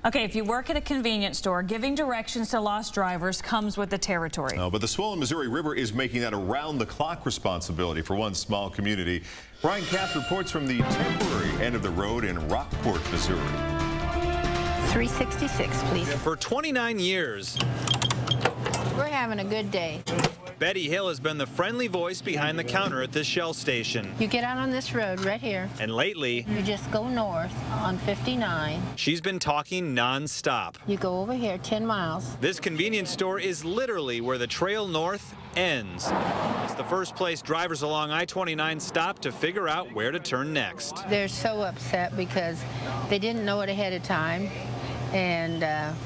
Okay, if you work at a convenience store, giving directions to lost drivers comes with the territory. But the swollen Missouri River is making that around-the-clock responsibility for one small community. Kath reports from the temporary end of the road in Rockport, Missouri. 366, please. For 29 years, We're having a good day. Betty Hill has been the friendly voice behind the counter at this Shell station. You get out on this road right here. And lately, You just go north on 59. she's been talking non-stop. You go over here 10 miles. This convenience store is literally where the trail north ends. It's the first place drivers along I-29 stop to figure out where to turn next. They're so upset because they didn't know it ahead of time. And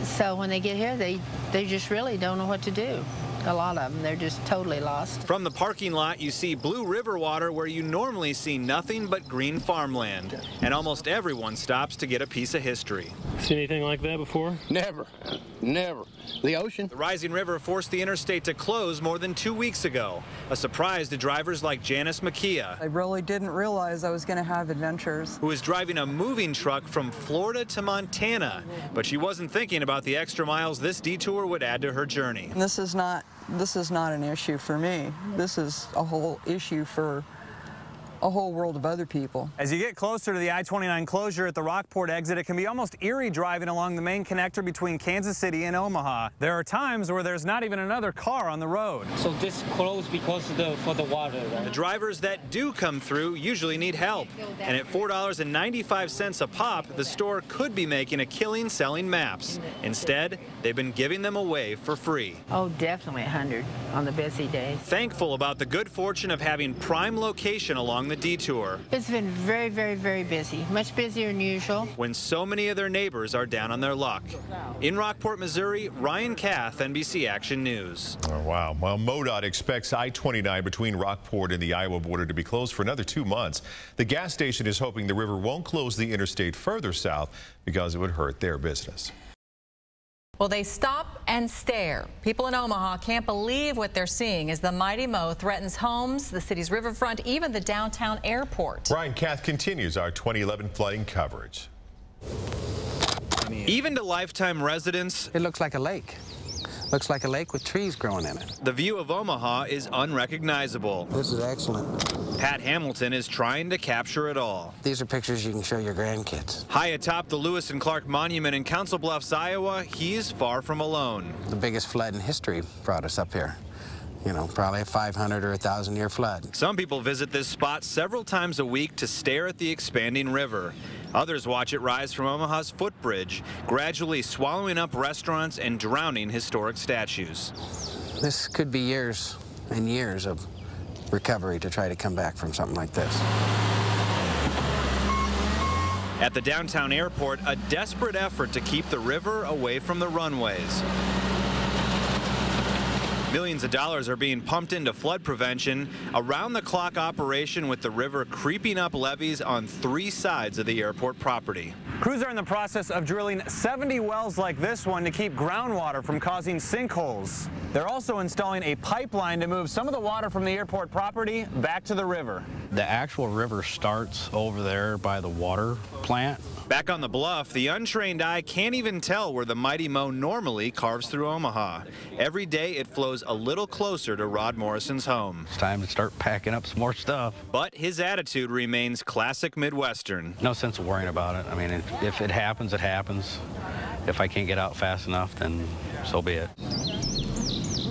so when they get here, they just really don't know what to do. A lot of them, they're just totally lost. From the parking lot, you see Blue River water where you normally see nothing but green farmland. And almost everyone stops to get a piece of history. Seen anything like that before? Never. Never. The ocean. The rising river forced the interstate to close more than 2 weeks ago. A surprise to drivers like Janice McKeah, I really didn't realize I was going to have adventures. who is driving a moving truck from Florida to Montana. But she wasn't thinking about the extra miles this detour would add to her journey. This is not an issue for me. This is a whole issue for a whole world of other people. As you get closer to the I-29 closure at the Rockport exit, it can be almost eerie driving along the main connector between Kansas City and Omaha. There are times where there's not even another car on the road. So this closed because for the water, right? The drivers that do come through usually need help. And at $4.95 a pop, the store could be making a killing selling maps. Instead, they've been giving them away for free. Oh, definitely 100 on the busy days. Thankful about the good fortune of having prime location along the detour. It's been very, very, very busy. Much busier than usual. When so many of their neighbors are down on their luck. In Rockport, Missouri, Kath, NBC Action News. Oh, wow. Well, MoDOT expects I-29 between Rockport and the Iowa border to be closed for another 2 months. The gas station is hoping the river won't close the interstate further south because it would hurt their business. Well, they stop and stare. People in Omaha can't believe what they're seeing as the mighty Mo threatens homes, the city's riverfront, even the downtown airport. Kath continues our 2011 flooding coverage. Even to lifetime residents, It looks like a lake. Looks like a lake with trees growing in it. the view of Omaha is unrecognizable. This is excellent. Pat Hamilton is trying to capture it all. These are pictures you can show your grandkids. High atop the Lewis and Clark Monument in Council Bluffs, Iowa, he's far from alone. The biggest flood in history brought us up here. You know, probably a 500 or 1,000-year flood. Some people visit this spot several times a week to stare at the expanding river. Others watch it rise from Omaha's footbridge, gradually swallowing up restaurants and drowning historic statues. This could be years and years of recovery to try to come back from something like this. At the downtown airport, a desperate effort to keep the river away from the runways. Millions of dollars are being pumped into flood prevention, around-the-clock operation with the river creeping up levees on 3 sides of the airport property. Crews are in the process of drilling 70 wells like this one to keep groundwater from causing sinkholes. They're also installing a pipeline to move some of the water from the airport property back to the river. The actual river starts over there by the water plant. Back on the bluff, the untrained eye can't even tell where the mighty Mo normally carves through Omaha. Every day it flows a little closer to Rod Morrison's home. It's time to start packing up some more stuff. But his attitude remains classic Midwestern. No sense of worrying about it. I mean, if it happens, it happens. If I can't get out fast enough, then so be it.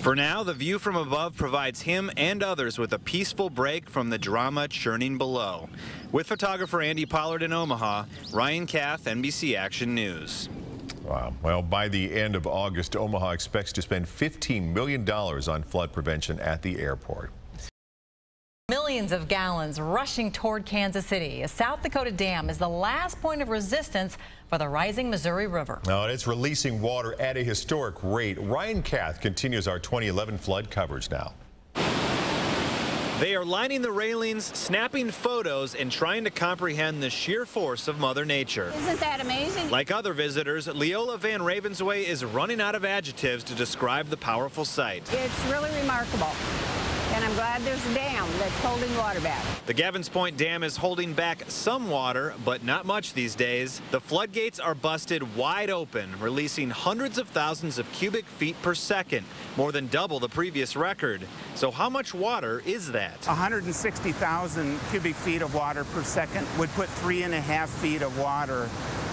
For now, the view from above provides him and others with a peaceful break from the drama churning below. With photographer Andy Pollard in Omaha, Kath, NBC Action News. Wow. Well, by the end of August, Omaha expects to spend $15 million on flood prevention at the airport. Millions of gallons rushing toward Kansas City. A South Dakota dam is the last point of resistance for the rising Missouri River. Now, it's releasing water at a historic rate. Kath continues our 2011 flood coverage now. They are lining the railings, snapping photos, and trying to comprehend the sheer force of Mother Nature. Isn't that amazing? Like other visitors, Leola Van Ravensway is running out of adjectives to describe the powerful sight. It's really remarkable. and I'm glad there's a dam that's holding water back. The Gavins Point Dam is holding back some water, but not much these days. The floodgates are busted wide open, releasing hundreds of thousands of cubic feet per second, more than double the previous record. So how much water is that? 160,000 cubic feet of water per second would put 3.5 feet of water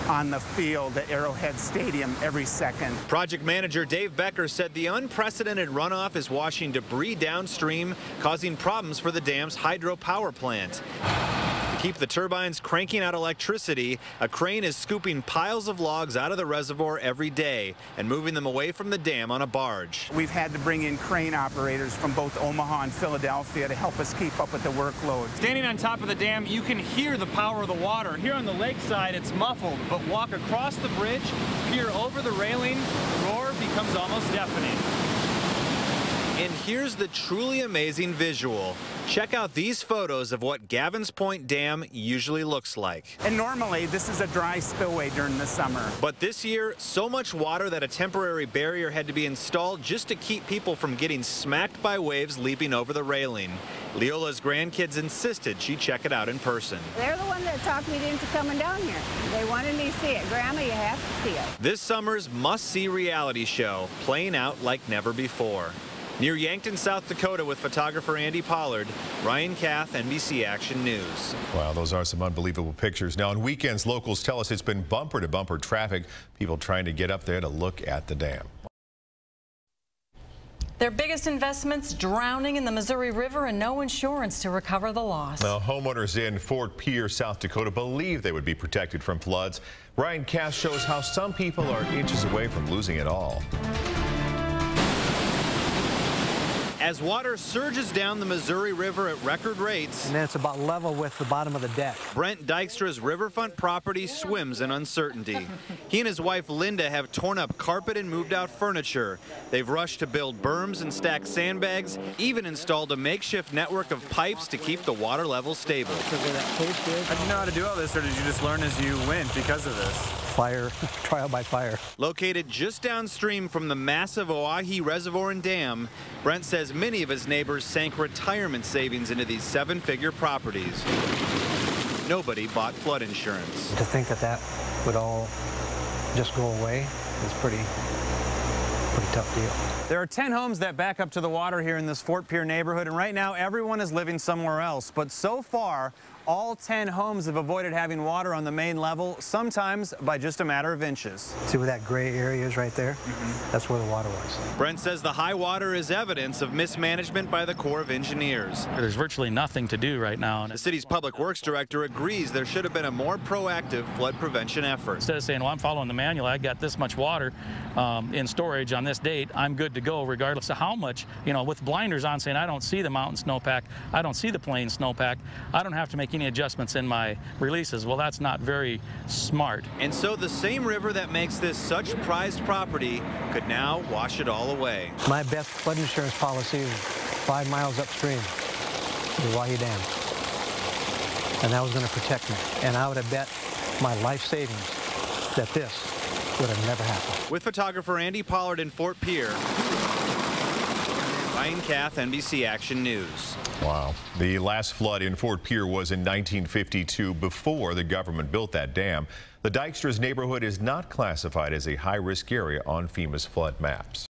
on the field at Arrowhead Stadium every second. Project manager Dave Becker said the unprecedented runoff is washing debris downstream, causing problems for the dam's hydropower plant. To keep the turbines cranking out electricity, a crane is scooping piles of logs out of the reservoir every day and moving them away from the dam on a barge. We've had to bring in crane operators from both Omaha and Philadelphia to help us keep up with the workload. Standing on top of the dam, you can hear the power of the water. Here on the lakeside, it's muffled, but walk across the bridge, peer over the railing, the roar becomes almost deafening. And here's the truly amazing visual. Check out these photos of what Gavins Point Dam usually looks like. And normally this is a dry spillway during the summer. But this year, so much water that a temporary barrier had to be installed just to keep people from getting smacked by waves leaping over the railing. Leola's grandkids insisted she check it out in person. They're the one that talked me into coming down here. They wanted me to see it. Grandma, you have to see it. This summer's must-see reality show playing out like never before. Near Yankton, South Dakota, with photographer Andy Pollard, Ryan Kath, NBC Action News. Wow, those are some unbelievable pictures. Now, on weekends, locals tell us it's been bumper-to-bumper traffic, people trying to get up there to look at the dam. Their biggest investments drowning in the Missouri River and no insurance to recover the loss. Now, homeowners in Fort Pierre, South Dakota believe they would be protected from floods. Ryan Kath shows how some people are inches away from losing it all. As water surges down the Missouri River at record rates, and then it's about level with the bottom of the deck. Brent Dykstra's riverfront property swims in uncertainty. He and his wife Linda have torn up carpet and moved out furniture. They've rushed to build berms and stack sandbags, even installed a makeshift network of pipes to keep the water level stable. How'd you know how to do all this, or did you just learn as you went because of this? Fire, trial by fire. Located just downstream from the massive Oahe Reservoir and Dam, Brent says many of his neighbors sank retirement savings into these seven-figure properties. Nobody bought flood insurance. To think that that would all just go away is pretty tough deal. There are 10 homes that back up to the water here in this Fort Pierre neighborhood, and right now everyone is living somewhere else. But so far, all 10 homes have avoided having water on the main level, sometimes by just a matter of inches. See where that gray area is right there? That's where the water was. Brent says the high water is evidence of mismanagement by the Corps of Engineers. There's virtually nothing to do right now. The city's public works director agrees there should have been a more proactive flood prevention effort. Instead of saying, well, I'm following the manual, I got this much water in storage on this date, I'm good to go regardless of how much, with blinders on saying I don't see the mountain snowpack, I don't see the plain snowpack, I don't have to make any adjustments in my releases. Well, that's not very smart. And so the same river that makes this such prized property could now wash it all away. My best flood insurance policy is 5 miles upstream, the Oahe Dam. And that was going to protect me. And I would have bet my life savings that this would have never happened. With photographer Andy Pollard in Fort Pierre, Ryan Kath, NBC Action News. Wow. The last flood in Fort Pierre was in 1952, before the government built that dam. The Dykstra's neighborhood is not classified as a high-risk area on FEMA's flood maps.